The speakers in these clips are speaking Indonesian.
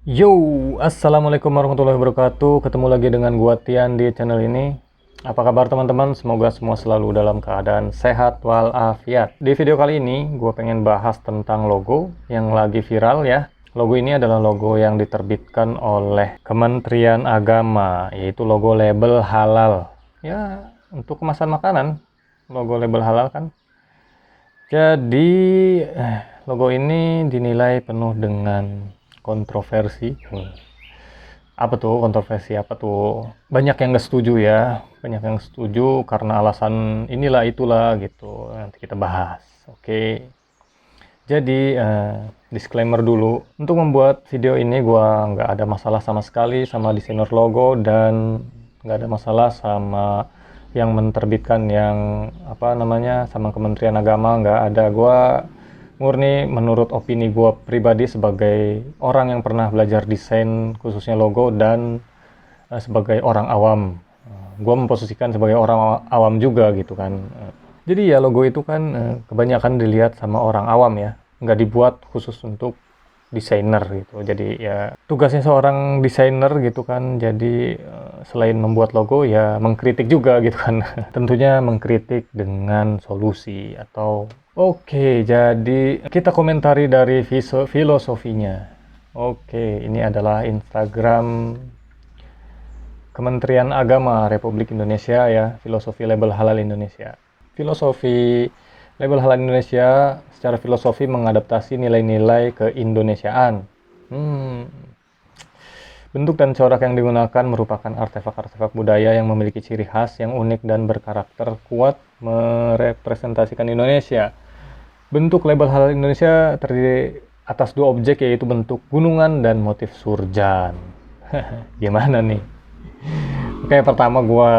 Yo, assalamualaikum warahmatullahi wabarakatuh. Ketemu lagi dengan gua Tian di channel ini. Apa kabar teman-teman? Semoga semua selalu dalam keadaan sehat walafiat. Di video kali ini, gua pengen bahas tentang logo yang lagi viral ya. Logo ini adalah logo yang diterbitkan oleh Kementerian Agama, yaitu logo label halal. Ya, untuk kemasan makanan, logo label halal kan. Jadi, logo ini dinilai penuh dengan kontroversi. Apa tuh kontroversi apa tuh? Banyak yang nggak setuju ya, banyak yang setuju karena alasan inilah itulah gitu. Nanti kita bahas. Oke. Jadi disclaimer dulu. Untuk membuat video ini gua nggak ada masalah sama sekali sama desainer logo dan nggak ada masalah sama yang menerbitkan yang apa namanya sama Kementerian Agama, nggak ada. Gua murni menurut opini gue pribadi sebagai orang yang pernah belajar desain khususnya logo dan sebagai orang awam. Gue memposisikan sebagai orang awam juga gitu kan. Jadi ya logo itu kan kebanyakan dilihat sama orang awam ya, nggak dibuat khusus untuk desainer gitu. Jadi ya tugasnya seorang desainer gitu kan. Jadi selain membuat logo ya mengkritik juga gitu kan. Tentunya mengkritik dengan solusi atau oke, jadi kita komentari dari filosofinya. Oke, ini adalah Instagram Kementerian Agama Republik Indonesia ya, filosofi label halal Indonesia. Filosofi label halal Indonesia secara filosofi mengadaptasi nilai-nilai keindonesiaan. Bentuk dan corak yang digunakan merupakan artefak-artefak budaya yang memiliki ciri khas yang unik dan berkarakter kuat merepresentasikan Indonesia. Bentuk label halal Indonesia terdiri atas dua objek, yaitu bentuk gunungan dan motif surjan. Gimana nih? Oke, pertama gua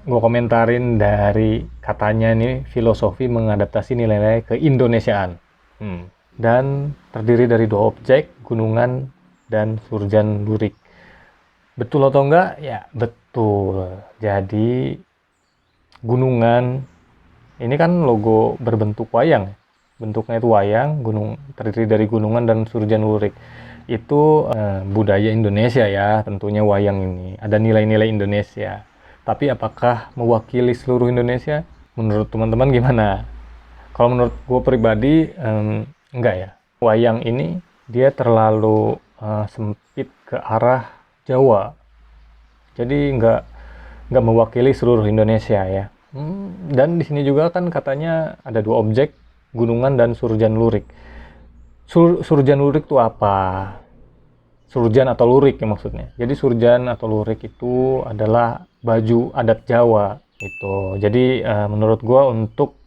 komentarin dari katanya nih, filosofi mengadaptasi nilai-nilai keindonesiaan. Dan terdiri dari dua objek, gunungan dan surjan lurik. Betul atau enggak? Ya, betul. Jadi gunungan ini kan logo berbentuk wayang. Bentuknya itu wayang, terdiri dari gunungan dan surjan lurik. Itu budaya Indonesia ya, tentunya wayang ini. Ada nilai-nilai Indonesia. Tapi apakah mewakili seluruh Indonesia? Menurut teman-teman gimana? Kalau menurut gue pribadi, enggak ya. Wayang ini dia terlalu sempit ke arah Jawa. Jadi nggak mewakili seluruh Indonesia ya. Dan di sini juga kan katanya ada dua objek, gunungan dan surjan lurik. Surjan lurik itu apa? Surjan atau lurik ya maksudnya. Jadi surjan atau lurik itu adalah baju adat Jawa itu. Jadi menurut gua untuk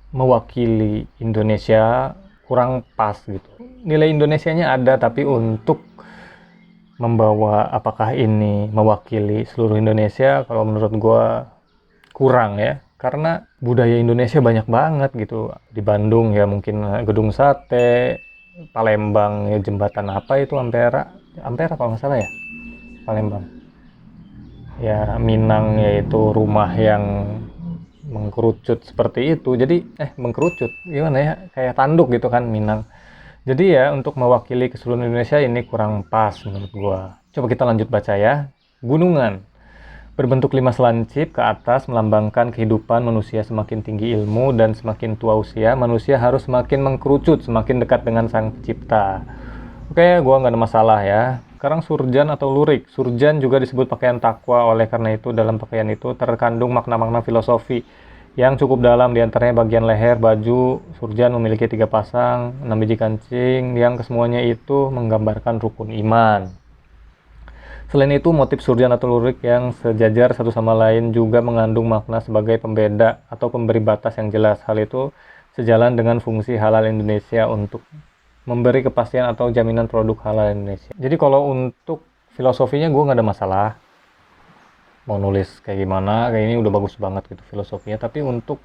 mewakili Indonesia kurang pas gitu. Nilai Indonesianya ada, tapi untuk membawa apakah ini mewakili seluruh Indonesia, kalau menurut gua kurang ya, karena budaya Indonesia banyak banget gitu. Di Bandung ya mungkin gedung sate, Palembang ya jembatan apa itu, Ampera kalau nggak salah ya, Palembang ya, Minang yaitu rumah yang mengkerucut seperti itu. Jadi mengkerucut gimana ya, kayak tanduk gitu kan, Minang. Jadi ya untuk mewakili ke seluruh Indonesia ini kurang pas menurut gua. Coba kita lanjut baca ya. Gunungan berbentuk 5 selancip ke atas melambangkan kehidupan manusia. Semakin tinggi ilmu dan semakin tua usia, manusia harus semakin mengkerucut, semakin dekat dengan sang pencipta. Oke, gua nggak ada masalah ya. Sekarang surjan atau lurik. Surjan juga disebut pakaian takwa, oleh karena itu dalam pakaian itu terkandung makna-makna filosofi yang cukup dalam. Diantaranya bagian leher baju surjan memiliki 3 pasang, 6 biji kancing yang kesemuanya itu menggambarkan rukun iman. Selain itu, motif surjan atau lurik yang sejajar satu sama lain juga mengandung makna sebagai pembeda atau pemberi batas yang jelas. Hal itu sejalan dengan fungsi halal Indonesia untuk memberi kepastian atau jaminan produk halal Indonesia. Jadi kalau untuk filosofinya gue nggak ada masalah. Mau nulis kayak gimana, kayak ini udah bagus banget gitu filosofinya. Tapi untuk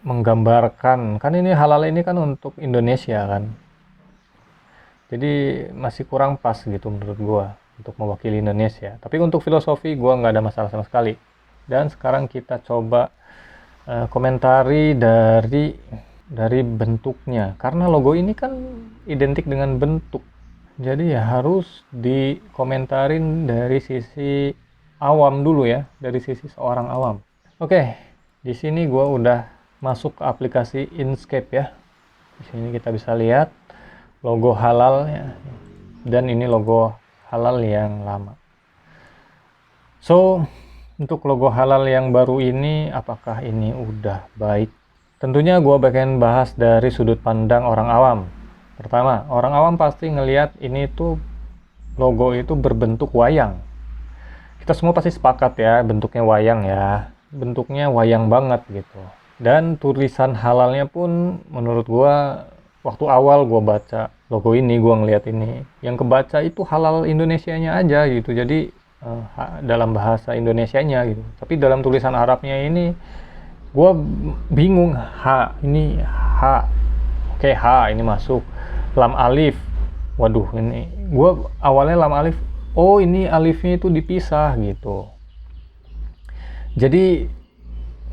menggambarkan, kan ini halal ini kan untuk Indonesia kan. Jadi masih kurang pas gitu menurut gue untuk mewakili Indonesia. Tapi untuk filosofi gue nggak ada masalah sama sekali. Dan sekarang kita coba komentari dari dari bentuknya, karena logo ini kan identik dengan bentuk. Jadi ya harus dikomentarin dari sisi awam dulu ya, dari sisi seorang awam. Oke, di sini gua udah masuk ke aplikasi Inkscape ya. Di sini kita bisa lihat logo halal ya. Dan ini logo halal yang lama. So, untuk logo halal yang baru ini, apakah ini udah baik? Tentunya gue pengen bahas dari sudut pandang orang awam. Pertama, orang awam pasti ngelihat ini tuh logo itu berbentuk wayang. Kita semua pasti sepakat ya, bentuknya wayang ya. Bentuknya wayang banget gitu. Dan tulisan halalnya pun menurut gue, waktu awal gue baca logo ini, gue ngeliat ini, yang kebaca itu halal Indonesianya aja gitu. Jadi dalam bahasa Indonesianya gitu. Tapi dalam tulisan Arabnya ini gue bingung. Ini H, oke, H ini masuk, lam alif, waduh, ini gue awalnya lam alif, oh ini alifnya itu dipisah gitu. Jadi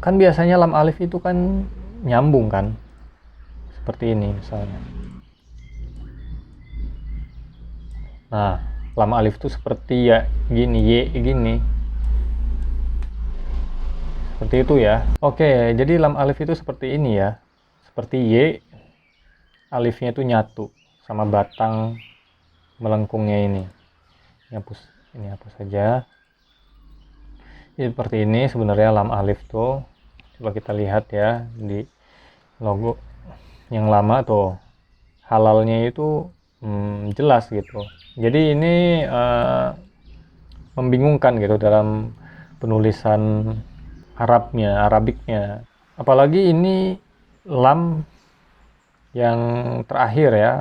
kan biasanya lam alif itu kan nyambung kan, seperti ini misalnya. Nah, lam alif itu seperti ya gini, Y gini, seperti itu ya. Oke, jadi lam alif itu seperti ini ya, seperti Y, alifnya itu nyatu sama batang melengkungnya ini. Ini hapus saja. Jadi seperti ini sebenarnya lam alif tuh. Coba kita lihat ya di logo yang lama tuh, halalnya itu jelas gitu. Jadi ini membingungkan gitu dalam penulisan Arabiknya. Apalagi ini lam yang terakhir ya,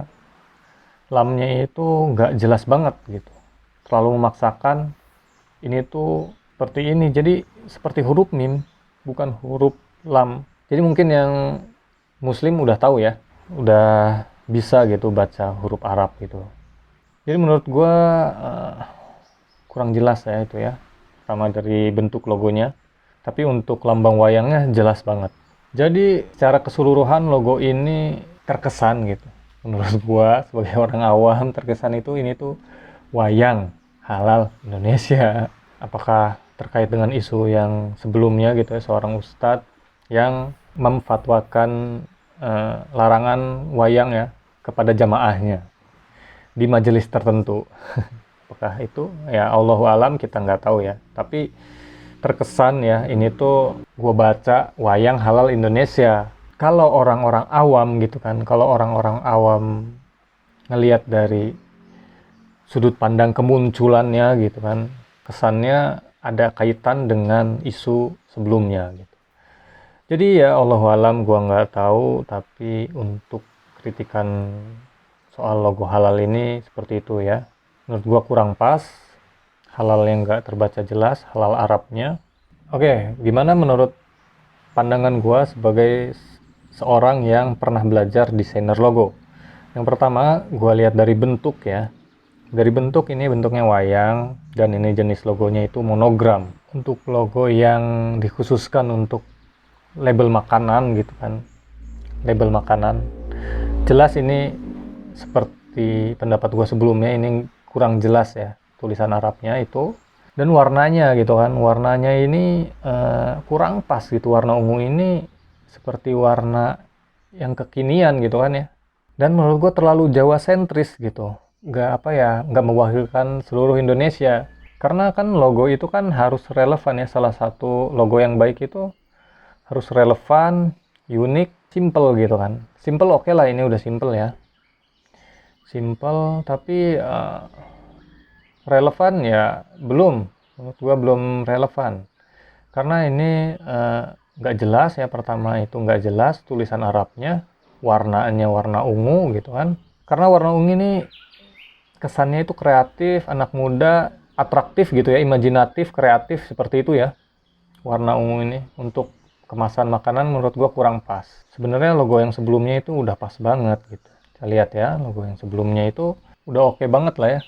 lamnya itu nggak jelas banget gitu, terlalu memaksakan. Ini tuh seperti ini, jadi seperti huruf mim, bukan huruf lam. Jadi mungkin yang muslim udah tahu ya, udah bisa gitu baca huruf Arab gitu. Jadi menurut gue kurang jelas ya itu ya, sama dari bentuk logonya. Tapi untuk lambang wayangnya jelas banget. Jadi secara keseluruhan logo ini terkesan gitu. Menurut gua sebagai orang awam, terkesan itu ini tuh wayang halal Indonesia. Apakah terkait dengan isu yang sebelumnya gitu ya, seorang ustadz yang memfatwakan larangan wayang ya kepada jamaahnya di majelis tertentu. Apakah itu ya Allahu alam, kita nggak tahu ya. Tapi terkesan ya ini tuh gue baca wayang halal Indonesia. Kalau orang-orang awam gitu kan, kalau orang-orang awam ngelihat dari sudut pandang kemunculannya gitu kan, kesannya ada kaitan dengan isu sebelumnya gitu. Jadi ya Allahu alam, gue nggak tahu. Tapi untuk kritikan soal logo halal ini seperti itu ya, menurut gue kurang pas. Halal yang nggak terbaca jelas, halal Arabnya. Oke, gimana menurut pandangan gue sebagai seorang yang pernah belajar desainer logo? Yang pertama, gue lihat dari bentuk ya. Dari bentuk, ini bentuknya wayang, dan ini jenis logonya itu monogram. Untuk logo yang dikhususkan untuk label makanan gitu kan, label makanan, jelas ini seperti pendapat gue sebelumnya, ini kurang jelas ya tulisan Arabnya itu. Dan warnanya gitu kan, warnanya ini kurang pas gitu. Warna ungu ini seperti warna yang kekinian gitu kan ya. Dan menurut gue terlalu Jawa sentris gitu, nggak mewakilkan seluruh Indonesia. Karena kan logo itu kan harus relevan ya. Salah satu logo yang baik itu harus relevan, unik, simple gitu kan. Simple oke lah, ini udah simple ya, simple. Tapi relevan ya belum, menurut gua belum relevan. Karena ini nggak jelas ya. Pertama itu nggak jelas tulisan Arabnya, warnanya warna ungu gitu kan. Karena warna ungu ini kesannya itu kreatif, anak muda, atraktif gitu ya, imajinatif, kreatif, seperti itu ya. Warna ungu ini untuk kemasan makanan menurut gua kurang pas. Sebenarnya logo yang sebelumnya itu udah pas banget gitu. Kita lihat ya, logo yang sebelumnya itu udah oke banget lah ya,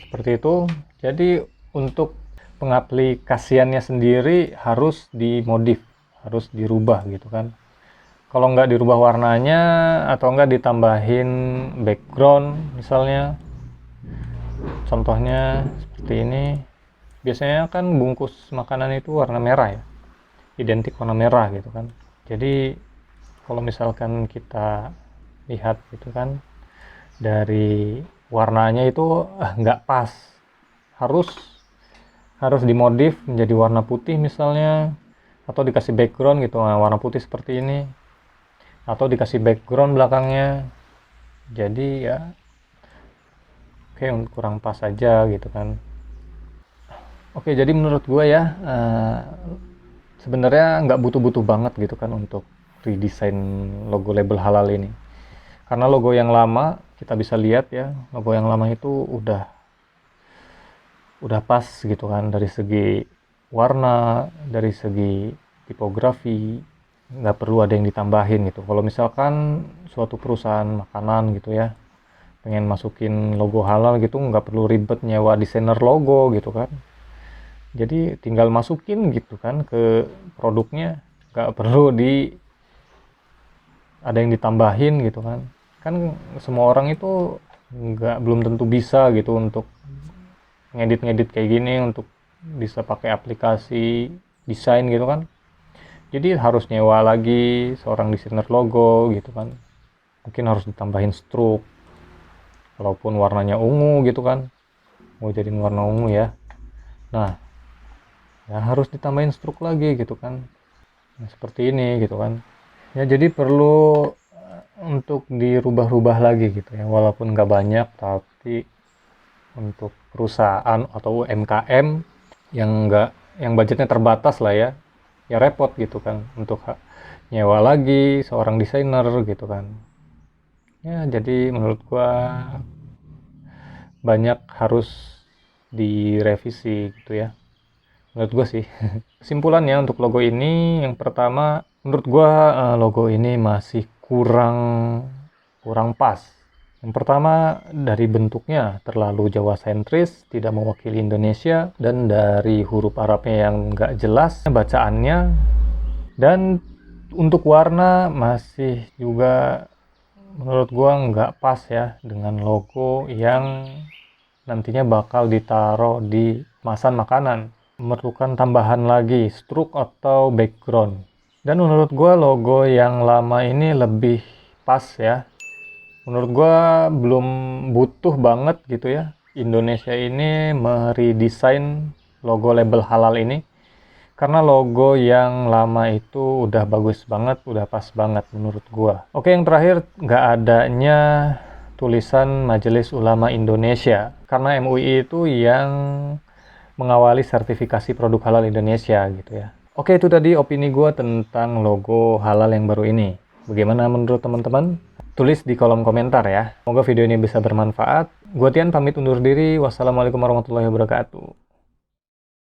seperti itu. Jadi untuk pengaplikasiannya sendiri harus dimodif, harus dirubah gitu kan. Kalau nggak dirubah warnanya atau nggak ditambahin background misalnya, contohnya seperti ini. Biasanya kan bungkus makanan itu warna merah ya, identik warna merah gitu kan. Jadi kalau misalkan kita lihat gitu kan, dari warnanya itu nggak pas, harus harus dimodif menjadi warna putih misalnya, atau dikasih background gitu, nah, warna putih seperti ini, atau dikasih background belakangnya. Jadi ya kayak kurang pas aja gitu kan. Oke, jadi menurut gue ya, sebenarnya nggak butuh-butuh banget gitu kan untuk redesign logo label halal ini. Karena logo yang lama kita bisa lihat ya, logo yang lama itu udah pas gitu kan, dari segi warna, dari segi tipografi, nggak perlu ada yang ditambahin gitu. Kalau misalkan suatu perusahaan makanan gitu ya, pengen masukin logo halal gitu, nggak perlu ribet nyewa desainer logo gitu kan. Jadi tinggal masukin gitu kan ke produknya, nggak perlu ada yang ditambahin gitu kan. Kan semua orang itu belum tentu bisa gitu untuk ngedit-ngedit kayak gini, untuk bisa pakai aplikasi desain gitu kan. Jadi harus nyewa lagi seorang desainer logo gitu kan. Mungkin harus ditambahin stroke, walaupun warnanya ungu gitu kan, mau jadiin warna ungu ya. Nah, ya harus ditambahin stroke lagi gitu kan. Nah, seperti ini gitu kan. Ya jadi perlu untuk dirubah-rubah lagi gitu ya, walaupun nggak banyak, tapi untuk perusahaan atau UMKM yang budgetnya terbatas lah ya, ya repot gitu kan untuk nyewa lagi seorang desainer gitu kan. Ya jadi menurut gua banyak harus direvisi gitu ya, menurut gua sih. Kesimpulannya untuk logo ini, yang pertama menurut gua logo ini masih kurang pas. Yang pertama dari bentuknya terlalu Jawa sentris, tidak mewakili Indonesia, dan dari huruf Arabnya yang nggak jelas bacaannya, dan untuk warna masih juga menurut gua nggak pas ya dengan logo yang nantinya bakal ditaruh di kemasan makanan. Memerlukan tambahan lagi stroke atau background. Dan menurut gua logo yang lama ini lebih pas ya. Menurut gua belum butuh banget gitu ya Indonesia ini meredesain logo label halal ini, karena logo yang lama itu udah bagus banget, udah pas banget menurut gua. Oke, yang terakhir, nggak adanya tulisan Majelis Ulama Indonesia, karena MUI itu yang mengawali sertifikasi produk halal Indonesia gitu ya. Oke, itu tadi opini gua tentang logo halal yang baru ini. Bagaimana menurut teman-teman? Tulis di kolom komentar ya. Semoga video ini bisa bermanfaat. Gua Tian pamit undur diri. Wassalamualaikum warahmatullahi wabarakatuh.